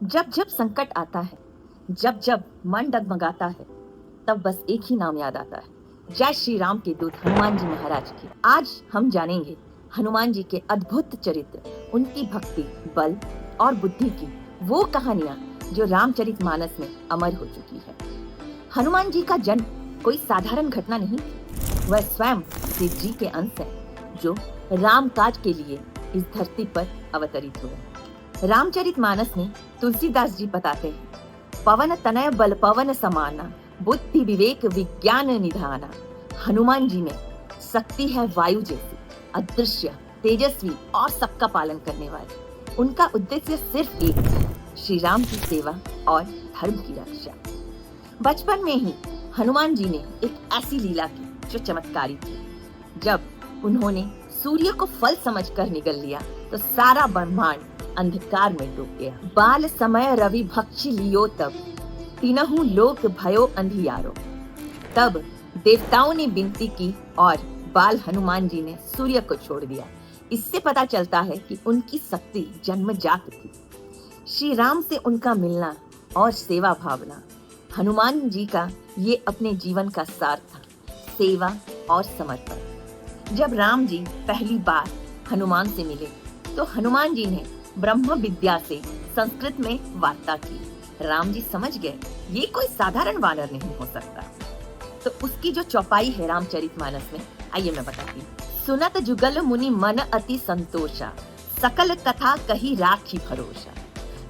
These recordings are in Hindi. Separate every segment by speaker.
Speaker 1: जब जब संकट आता है, जब जब मन डगमगाता है, तब बस एक ही नाम याद आता है, जय श्री राम के दूत हनुमान जी महाराज की। आज हम जानेंगे हनुमान जी के अद्भुत चरित्र, उनकी भक्ति, बल और बुद्धि की वो कहानियां जो रामचरितमानस में अमर हो चुकी है। हनुमान जी का जन्म कोई साधारण घटना नहीं थी, वह स्वयं शिव जी के अंश है जो राम काज के लिए इस धरती पर अवतरित हुए। रामचरितमानस में तुलसीदास जी बताते हैं, पवन तनय बल पवन समाना, बुद्धि विवेक विज्ञान निधाना। हनुमान जी में शक्ति है वायु जैसी, अदृश्य, तेजस्वी और सबका पालन करने वाले। उनका उद्देश्य सिर्फ एक है, श्री राम की सेवा और धर्म की रक्षा। बचपन में ही हनुमान जी ने एक ऐसी लीला की जो चमत्कारी थी। जब उन्होंने सूर्य को फल समझकर निगल लिया तो सारा ब्रह्मांड अंधकार में डूब गया। बाल समय रवि भक्षी लियो तब, तीनहु लोक भयो अंधियारो। तब देवताओं ने विनती की और बाल हनुमान जी ने सूर्य को छोड़ दिया। इससे पता चलता है कि उनकी शक्ति जन्मजात थी। श्री राम से उनका मिलना और सेवा भावना हनुमान जी का ये अपने जीवन का सार था, सेवा और समर्पण। जब राम जी पहली बार हनुमान से मिले तो हनुमान जी ने ब्रह्म विद्या से संस्कृत में वार्ता की। राम जी समझ गए ये कोई साधारण वानर नहीं हो सकता। तो उसकी जो चौपाई है रामचरितमानस में, आइए मैं बताती हूँ। सुनत जुगल मुनि मन अति संतोषा, सकल कथा कही राखी भरोसा।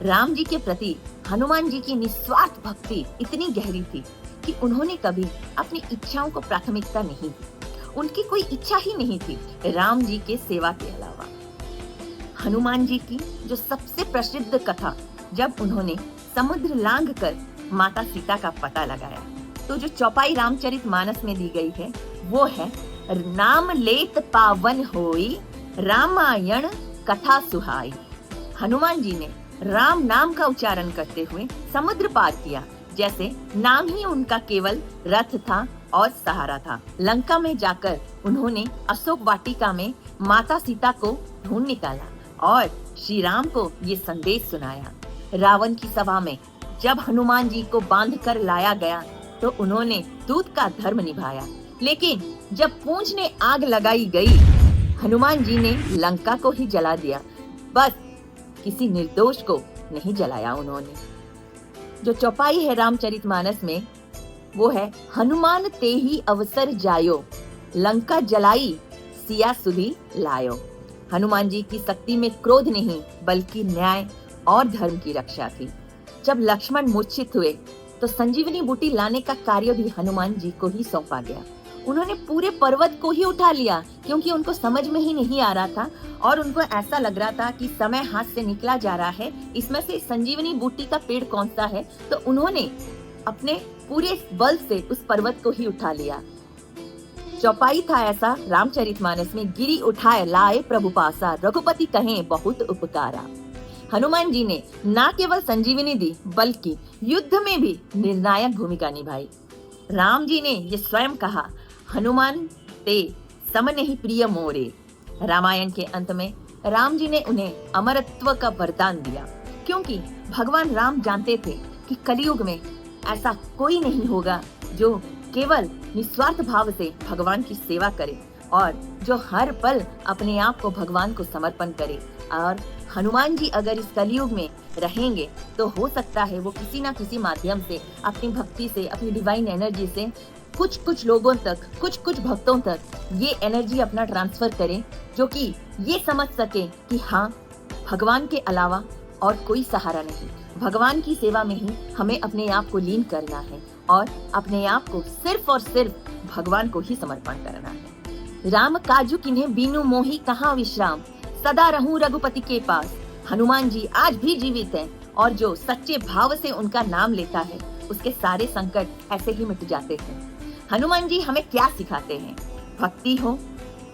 Speaker 1: राम जी के प्रति हनुमान जी की निस्वार्थ भक्ति इतनी गहरी थी कि उन्होंने कभी अपनी इच्छाओं को प्राथमिकता नहीं दी। उनकी कोई इच्छा ही नहीं थी राम जी के सेवा के अलावा। हनुमान जी की जो सबसे प्रसिद्ध कथा, जब उन्होंने समुद्र लांघ कर माता सीता का पता लगाया, तो जो चौपाई रामचरितमानस में दी गई है वो है, नाम लेत पावन होई, रामायण कथा सुहाई। हनुमान जी ने राम नाम का उच्चारण करते हुए समुद्र पार किया, जैसे नाम ही उनका केवल रथ था और सहारा था। लंका में जाकर उन्होंने अशोक वाटिका में माता सीता को ढूंढ निकाला और श्री राम को ये संदेश सुनाया। रावण की सभा में जब हनुमान जी को बांध कर लाया गया तो उन्होंने दूत का धर्म निभाया, लेकिन जब पूंछ ने आग लगाई गई, हनुमान जी ने लंका को ही जला दिया। बस किसी निर्दोष को नहीं जलाया उन्होंने। जो चौपाई है रामचरितमानस में वो है, हनुमान ते ही अवसर जायो, लंका जलाई सिया सुधी लायो। हनुमान जी की शक्ति में क्रोध नहीं बल्कि न्याय और धर्म की रक्षा थी। जब लक्ष्मण मूर्छित हुए तो संजीवनी बूटी लाने का कार्य भी हनुमान जी को ही सौंपा गया। उन्होंने पूरे पर्वत को ही उठा लिया क्योंकि उनको समझ में ही नहीं आ रहा था और उनको ऐसा लग रहा था कि समय हाथ से निकला जा रहा है, इसमें से संजीवनी बूटी का पेड़ कौन सा है। तो उन्होंने अपने पूरे बल से उस पर्वत को ही उठा लिया। चौपाई था ऐसा रामचरितमानस में, गिरी उठाए लाए प्रभु पासा, रघुपति कहें बहुत उपकारा। हनुमान जी ने न केवल संजीवनी दी बल्कि युद्ध में भी निर्णायक भूमिका निभाई। राम जी ने ये स्वयं कहा, हनुमान ते सम नहीं प्रिय मोरे। रामायण के अंत में राम जी ने उन्हें अमरत्व का वरदान दिया, क्योंकि भगवान राम जानते थे कि कलयुग में ऐसा कोई नहीं होगा जो केवल निस्वार्थ भाव से भगवान की सेवा करे और जो हर पल अपने आप को भगवान को समर्पण करे। और हनुमान जी अगर इस कलयुग में रहेंगे तो हो सकता है वो किसी ना किसी माध्यम से अपनी भक्ति से, अपनी डिवाइन एनर्जी से कुछ लोगों तक, कुछ भक्तों तक ये एनर्जी अपना ट्रांसफर करें, जो कि ये समझ सके कि हाँ, भगवान के अलावा और कोई सहारा नहीं। भगवान की सेवा में ही हमें अपने आप को लीन करना है और अपने आप को सिर्फ और सिर्फ भगवान को ही समर्पण करना है। राम काजू किन्हें बीनू मोही कहाँ विश्राम, सदा रहूं रघुपति के पास। हनुमान जी आज भी जीवित हैं और जो सच्चे भाव से उनका नाम लेता है उसके सारे संकट ऐसे ही मिट जाते हैं। हनुमान जी हमें क्या सिखाते हैं? भक्ति हो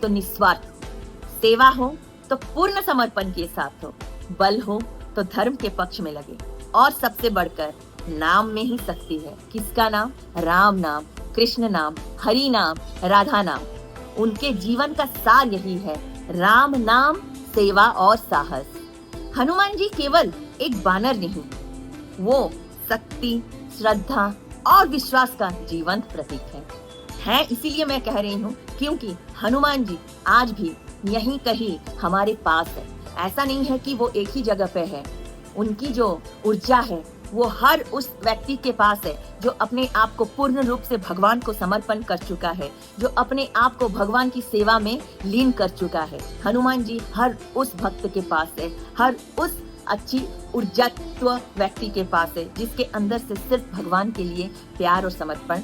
Speaker 1: तो निस्वार्थ हो, सेवा हो तो पूर्ण समर्पण के साथ हो, बल हो तो धर्म के पक्ष में लगे और सबसे बढ़कर नाम में ही शक्ति है। किसका नाम? राम नाम, कृष्ण नाम, हरि नाम, राधा नाम। उनके जीवन का सार यही है, राम नाम, सेवा और साहस। हनुमान जी केवल एक बानर नहीं वो शक्ति, श्रद्धा और विश्वास का जीवंत प्रतीक है इसीलिए मैं कह रही हूँ, क्योंकि हनुमान जी आज भी यहीं कहीं हमारे पास है। ऐसा नहीं है कि वो एक ही जगह पे है। उनकी जो ऊर्जा है वो हर उस व्यक्ति के पास है जो अपने आप को पूर्ण रूप से भगवान को समर्पण कर चुका है, जो अपने आप को भगवान की सेवा में लीन कर चुका है। हनुमान जी हर उस भक्त के पास है, हर उस अच्छी ऊर्जात्व व्यक्ति के पास है जिसके अंदर से सिर्फ भगवान के लिए प्यार और समर्पण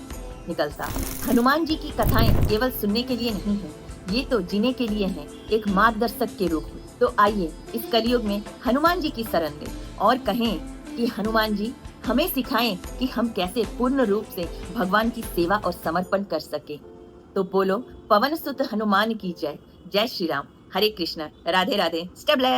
Speaker 1: निकलता है। हनुमान जी की कथाएं केवल सुनने के लिए नहीं है, ये तो जीने के लिए है, एक मार्गदर्शक के रूप में। तो आइए इस कलयुग में हनुमान जी की शरण लें और कहें कि हनुमान जी हमें सिखाएं कि हम कैसे पूर्ण रूप से भगवान की सेवा और समर्पण कर सके। तो बोलो पवन सुत हनुमान की जय। जय श्री राम। हरे कृष्ण। राधे राधे। Stay blessed.